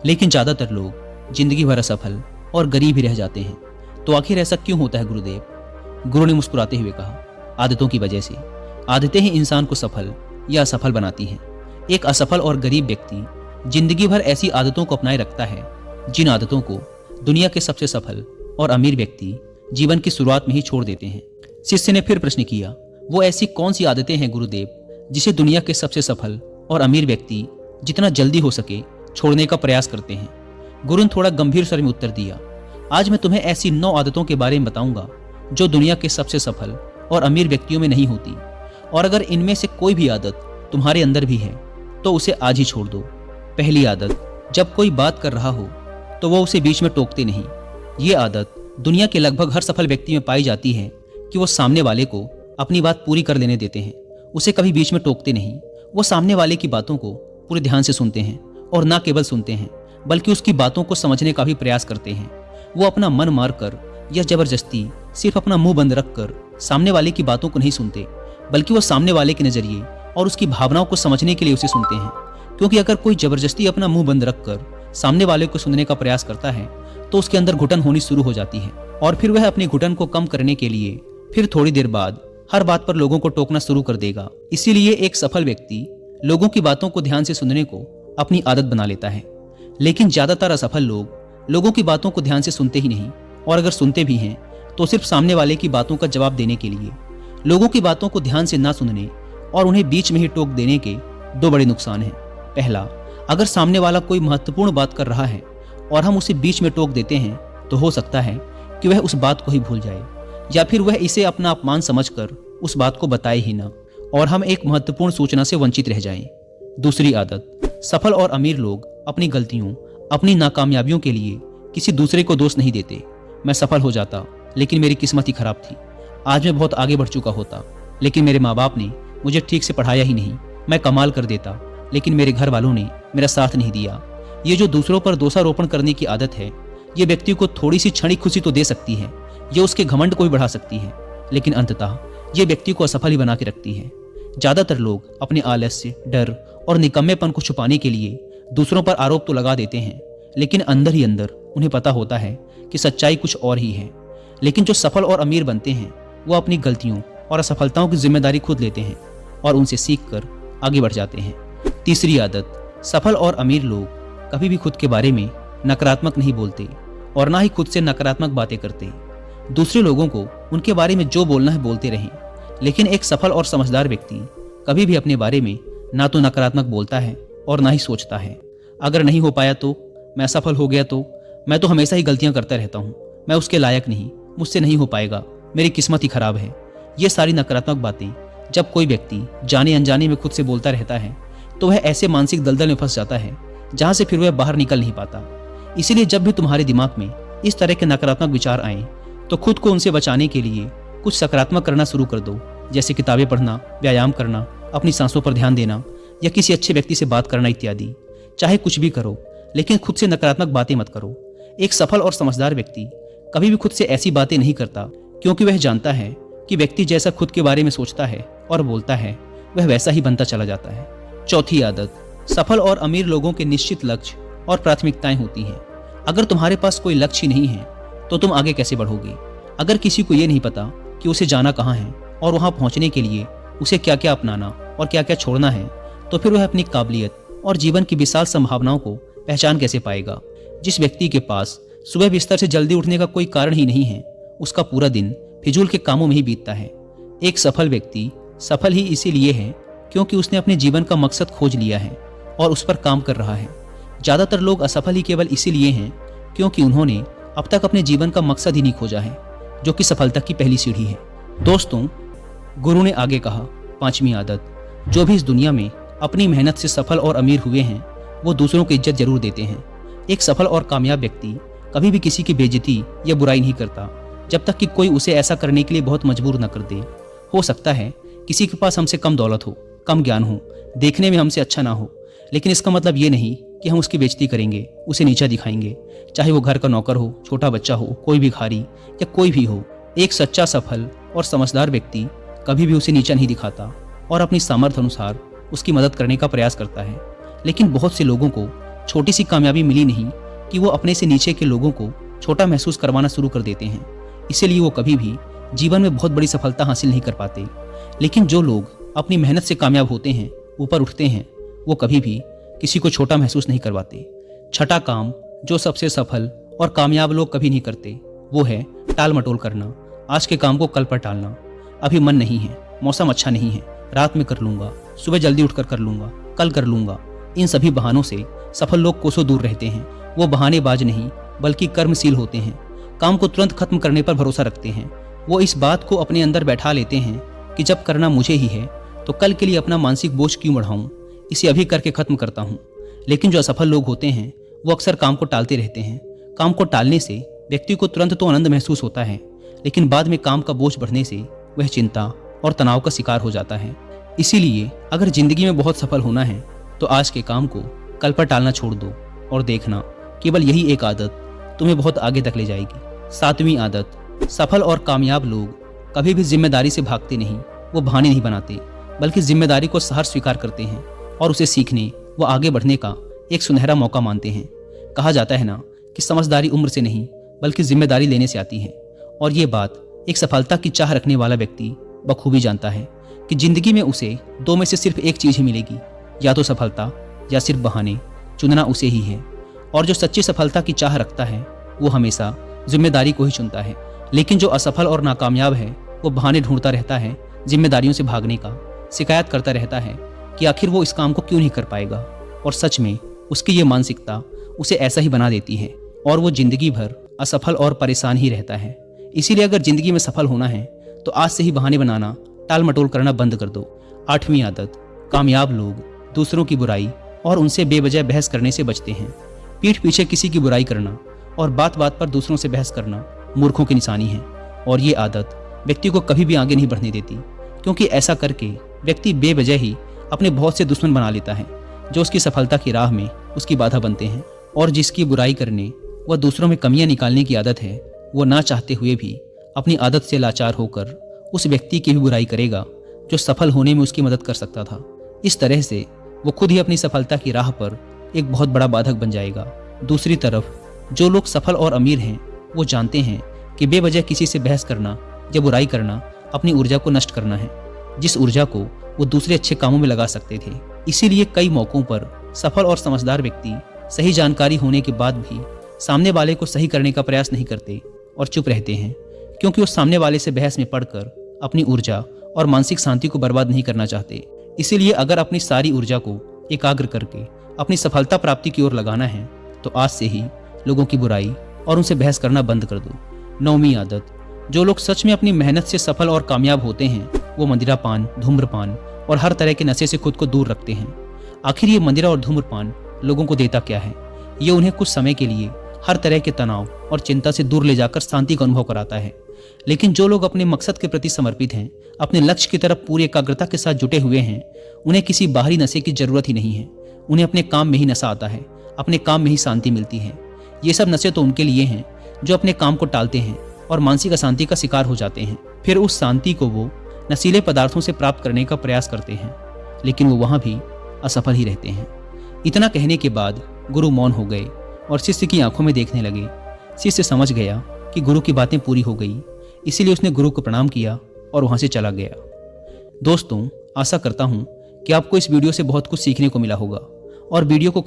लेकिन ज़्यादातर लोग जिंदगी भर असफल और गरीब ही रह जाते हैं। तो आखिर ऐसा क्यों होता है गुरुदेव? गुरु ने मुस्कुराते हुए कहा, आदतों की वजह से। आदतें ही इंसान को सफल या असफल बनाती हैं। एक असफल और गरीब व्यक्ति जिंदगी भर ऐसी आदतों को अपनाए रखता है जिन आदतों को दुनिया के सबसे सफल और अमीर व्यक्ति जीवन की शुरुआत में ही छोड़ देते हैं। शिष्य ने फिर प्रश्न किया, वो ऐसी कौन सी आदतें हैं गुरुदेव जिसे दुनिया के सबसे सफल और अमीर व्यक्ति जितना जल्दी हो सके छोड़ने का प्रयास करते हैं? गुरु ने थोड़ा गंभीर स्वर में उत्तर दिया, आज मैं तुम्हें ऐसी 9 आदतों के बारे में बताऊंगा जो दुनिया के सबसे सफल और अमीर व्यक्तियों में नहीं होती, और अगर इनमें से कोई भी आदत तुम्हारे अंदर भी है तो उसे आज ही छोड़ दो। पहली आदत, जब कोई बात कर रहा हो तो वो उसे बीच में टोकते नहीं। ये आदत दुनिया के लगभग हर सफल व्यक्ति में पाई जाती है कि वो सामने वाले को अपनी बात पूरी कर लेने देते हैं, उसे कभी बीच में टोकते नहीं। वो सामने वाले की बातों को पूरे ध्यान से सुनते हैं और ना केवल सुनते हैं बल्कि उसकी बातों को समझने का भी प्रयास करते हैं। वो अपना मन मारकर या जबरदस्ती सिर्फ अपना मुंह बंद रखकर सामने वाले की बातों को नहीं सुनते, बल्कि वो सामने वाले के नजरिए और उसकी भावनाओं को समझने के लिए उसे सुनते हैं। क्योंकि अगर कोई जबरदस्ती अपना मुंह बंद रखकर सामने वाले को सुनने का प्रयास करता है तो उसके अंदर घुटन होनी शुरू हो जाती है, और फिर वह अपनी घुटन को कम करने के लिए फिर थोड़ी देर बाद हर बात पर लोगों को टोकना शुरू कर देगा। इसीलिए एक सफल व्यक्ति लोगों की बातों को ध्यान से सुनने को अपनी आदत बना लेता है। लेकिन ज्यादातर असफल लोग लोगों की बातों को ध्यान से सुनते ही नहीं, और अगर सुनते भी हैं तो सिर्फ सामने वाले की बातों का जवाब देने के लिए। लोगों की बातों को ध्यान से ना सुनने और उन्हें बीच में ही टोक देने के 2 बड़े नुकसान हैं। पहला, अगर सामने वाला कोई महत्वपूर्ण बात कर रहा है और हम उसे बीच में टोक देते हैं तो हो सकता है कि वह उस बात को ही भूल जाए, या फिर वह इसे अपना अपमान समझकर उस बात को बताए ही ना, और हम एक महत्वपूर्ण सूचना से वंचित रह जाएं। दूसरी आदत, सफल और अमीर लोग अपनी गलतियों, अपनी नाकामयाबियों के लिए किसी दूसरे को दोष नहीं देते। मैं सफल हो जाता लेकिन मेरी किस्मत ही खराब थी, आज मैं बहुत आगे बढ़ चुका होता लेकिन मेरे माँ बाप ने मुझे ठीक से पढ़ाया ही नहीं। मैं कमाल कर देता लेकिन मेरे घर वालों ने मेरा साथ नहीं दिया। ये जो दूसरों पर दोषारोपण करने की आदत है, ये व्यक्ति को थोड़ी सी क्षणिक खुशी तो दे सकती है, ये उसके घमंड को भी बढ़ा सकती है, लेकिन अंततः ये व्यक्ति को असफल ही बना के रखती है। ज्यादातर लोग अपने आलस्य, डर और निकम्मेपन को छुपाने के लिए दूसरों पर आरोप तो लगा देते हैं, लेकिन अंदर ही अंदर उन्हें पता होता है कि सच्चाई कुछ और ही है। लेकिन जो सफल और अमीर बनते हैं वो अपनी गलतियों और असफलताओं की जिम्मेदारी खुद लेते हैं और उनसे सीखकर आगे बढ़ जाते हैं। तीसरी आदत, सफल और अमीर लोग कभी भी खुद के बारे में नकारात्मक नहीं बोलते और ना ही खुद से नकारात्मक बातें करते। दूसरे लोगों को उनके बारे में जो बोलना है बोलते रहें, लेकिन एक सफल और समझदार व्यक्ति कभी भी अपने बारे में ना तो नकारात्मक बोलता है और ना ही सोचता है। अगर नहीं हो पाया तो, मैं असफल हो गया तो, मैं तो हमेशा ही गलतियां करता रहता हूँ, मैं उसके लायक नहीं, मुझसे नहीं हो पाएगा, मेरी किस्मत ही खराब है। ये सारी नकारात्मक बातें जब कोई व्यक्ति जाने अनजाने में खुद से बोलता रहता है तो वह ऐसे मानसिक दलदल में फंस जाता है जहां से फिर वह बाहर निकल नहीं पाता। इसीलिए जब भी तुम्हारे दिमाग में इस तरह के नकारात्मक विचार आए तो खुद को उनसे बचाने के लिए कुछ सकारात्मक करना शुरू कर दो, जैसे किताबें पढ़ना, व्यायाम करना, अपनी सांसों पर ध्यान देना या किसी अच्छे व्यक्ति से बात करना इत्यादि। चाहे कुछ भी करो, लेकिन खुद से नकारात्मक बातें मत करो। एक सफल और समझदार व्यक्ति कभी भी खुद से ऐसी बातें नहीं करता, क्योंकि वह जानता है कि व्यक्ति जैसा खुद के बारे में सोचता है और बोलता है वह वैसा ही बनता चला जाता है। चौथी आदत, सफल और अमीर लोगों के निश्चित लक्ष्य और प्राथमिकताएं होती हैं। अगर तुम्हारे पास कोई लक्ष्य नहीं है तो तुम आगे कैसे बढ़ोगे? अगर किसी को ये नहीं पता कि उसे जाना कहाँ है और वहां पहुंचने के लिए उसे क्या क्या अपनाना और क्या क्या छोड़ना है, तो फिर वह अपनी काबिलियत और जीवन की विशाल संभावनाओं को पहचान कैसे पाएगा? जिस व्यक्ति के पास सुबह बिस्तर से जल्दी उठने का कोई कारण ही नहीं है, उसका पूरा दिन फिजूल के कामों में ही बीतता है। एक सफल व्यक्ति सफल ही इसीलिए है क्योंकि उसने अपने जीवन का मकसद खोज लिया है और उस पर काम कर रहा है। ज्यादातर लोग असफल ही केवल इसीलिए हैं क्योंकि उन्होंने अब तक अपने जीवन का मकसद ही नहीं खोजा है, जो कि सफलता की पहली सीढ़ी है। दोस्तों, गुरु ने आगे कहा, 5वीं आदत, जो भी इस दुनिया में अपनी मेहनत से सफल और अमीर हुए हैं वो दूसरों की इज्जत जरूर देते हैं। एक सफल और कामयाब व्यक्ति कभी भी किसी की बेइज्जती या बुराई नहीं करता जब तक कि कोई उसे ऐसा करने के लिए बहुत मजबूर न कर दे। हो सकता है किसी के पास हमसे कम दौलत हो, कम ज्ञान हो, देखने में हमसे अच्छा ना हो, लेकिन इसका मतलब ये नहीं कि हम उसकी बेइज्जती करेंगे, उसे नीचा दिखाएंगे। चाहे वो घर का नौकर हो, छोटा बच्चा हो, कोई भिखारी या कोई भी हो, एक सच्चा सफल और समझदार व्यक्ति कभी भी उसे नीचा नहीं दिखाता और अपनी सामर्थ्य अनुसार उसकी मदद करने का प्रयास करता है। लेकिन बहुत से लोगों को छोटी सी कामयाबी मिली नहीं कि वो अपने से नीचे के लोगों को छोटा महसूस करवाना शुरू कर देते हैं। इसीलिए वो कभी भी जीवन में बहुत बड़ी सफलता हासिल नहीं कर पाते। लेकिन जो लोग अपनी मेहनत से कामयाब होते हैं, ऊपर उठते हैं, वो कभी भी किसी को छोटा महसूस नहीं करवाते। छठा काम जो सबसे सफल और कामयाब लोग कभी नहीं करते, वो है टाल मटोल करना। आज के काम को कल पर टालना। अभी मन नहीं है, मौसम अच्छा नहीं है, रात में कर लूंगा, सुबह जल्दी उठकर कर लूंगा, कल कर लूंगा। इन सभी बहानों से सफल लोग कोसों दूर रहते हैं। वो बहानेबाज नहीं बल्कि कर्मशील होते हैं। काम को तुरंत खत्म करने पर भरोसा रखते हैं। वो इस बात को अपने अंदर बैठा लेते हैं कि जब करना मुझे ही है तो कल के लिए अपना मानसिक बोझ क्यों बढ़ाऊं, इसे अभी करके खत्म करता हूं। लेकिन जो असफल लोग होते हैं वो अक्सर काम को टालते रहते हैं। काम को टालने से व्यक्ति को तुरंत तो आनंद महसूस होता है, लेकिन बाद में काम का बोझ बढ़ने से वह चिंता और तनाव का शिकार हो जाता है। इसीलिए अगर जिंदगी में बहुत सफल होना है तो आज के काम को कल पर टालना छोड़ दो और देखना केवल यही एक आदत तुम्हें बहुत आगे तक ले जाएगी। सातवीं आदत, सफल और कामयाब लोग कभी भी जिम्मेदारी से भागते नहीं। वो बहाने नहीं बनाते बल्कि जिम्मेदारी को सहर्ष स्वीकार करते हैं और उसे सीखने व आगे बढ़ने का एक सुनहरा मौका मानते हैं। कहा जाता है ना कि समझदारी उम्र से नहीं बल्कि जिम्मेदारी लेने से आती है। और ये बात एक सफलता की चाह रखने वाला व्यक्ति बखूबी जानता है कि जिंदगी में उसे दो में से सिर्फ एक चीज ही मिलेगी, या तो सफलता या सिर्फ बहाने। चुनना उसे ही है। और जो सच्ची सफलता की चाह रखता है वो हमेशा जिम्मेदारी को ही चुनता है। लेकिन जो असफल और नाकामयाब है वो बहाने ढूंढता रहता है, जिम्मेदारियों से भागने का। शिकायत करता रहता है कि आखिर वो इस काम को क्यों नहीं कर पाएगा। और सच में उसकी ये मानसिकता उसे ऐसा ही बना देती है और वो जिंदगी भर असफल और परेशान ही रहता है। इसीलिए अगर जिंदगी में सफल होना है तो आज से ही बहाने बनाना, टाल मटोल करना बंद कर दो। आठवीं आदत, कामयाब लोग दूसरों की बुराई और उनसे बेवजह बहस करने से बचते हैं। पीठ पीछे किसी की बुराई करना और बात बात पर दूसरों से बहस करना मूर्खों की निशानी है। और ये आदत व्यक्ति को कभी भी आगे नहीं बढ़ने देती, क्योंकि ऐसा करके व्यक्ति बेवजह ही अपने बहुत से दुश्मन बना लेता है जो उसकी सफलता की राह में उसकी बाधा बनते हैं। और जिसकी बुराई करने व दूसरों में कमियां निकालने की आदत है, वो ना चाहते हुए भी अपनी आदत से लाचार होकर उस व्यक्ति की भी बुराई करेगा जो सफल होने में उसकी मदद कर सकता था। इस तरह से वो खुद ही अपनी सफलता की राह पर एक बहुत बड़ा बाधक बन जाएगा। दूसरी तरफ जो लोग सफल और अमीर हैं वो जानते हैं कि बेवजह किसी से बहस करना या बुराई करना अपनी ऊर्जा को नष्ट करना है, जिस ऊर्जा को वो दूसरे अच्छे कामों में लगा सकते थे। इसीलिए कई मौकों पर सफल और समझदार व्यक्ति सही जानकारी होने के बाद भी सामने वाले को सही करने का प्रयास नहीं करते और चुप रहते हैं, क्योंकि वो सामने वाले से बहस में पड़कर अपनी ऊर्जा और मानसिक शांति को बर्बाद नहीं करना चाहते। इसीलिए अगर अपनी सारी ऊर्जा को एकाग्र करके अपनी सफलता प्राप्ति की ओर लगाना है तो आज से ही लोगों की बुराई और उनसे बहस करना बंद कर दो। नौवीं आदत, जो लोग सच में अपनी मेहनत से सफल और कामयाब होते हैं वो मदिरापान, धूम्रपान और हर तरह के नशे से खुद को दूर रखते हैं। आखिर ये मदिरा और धूम्रपान लोगों को देता क्या है? ये उन्हें कुछ समय के लिए हर तरह के तनाव और चिंता से दूर ले जाकर शांति का अनुभव कराता है। लेकिन जो लोग अपने मकसद के प्रति समर्पित हैं, अपने लक्ष्य की तरफ पूरी एकाग्रता के साथ जुटे हुए हैं, उन्हें किसी बाहरी नशे की जरूरत ही नहीं है। उन्हें अपने काम में ही नशा आता है, अपने काम में ही शांति मिलती है। ये सब नशे तो उनके लिए हैं जो अपने काम को टालते हैं और मानसिक अशांति का शिकार हो जाते हैं। फिर उस शांति को वो नशीले पदार्थों से प्राप्त करने का प्रयास करते हैं, लेकिन वो वहां भी असफल ही रहते हैं। इतना कहने के बाद गुरु मौन हो गए और शिष्य की आंखों में देखने लगे। शिष्य समझ गया कि गुरु की बातें पूरी हो गई, इसीलिए उसने गुरु को प्रणाम किया और वहां से चला गया। दोस्तों, आशा करता हूं कि आपको इस वीडियो से बहुत कुछ सीखने को मिला होगा और वीडियो को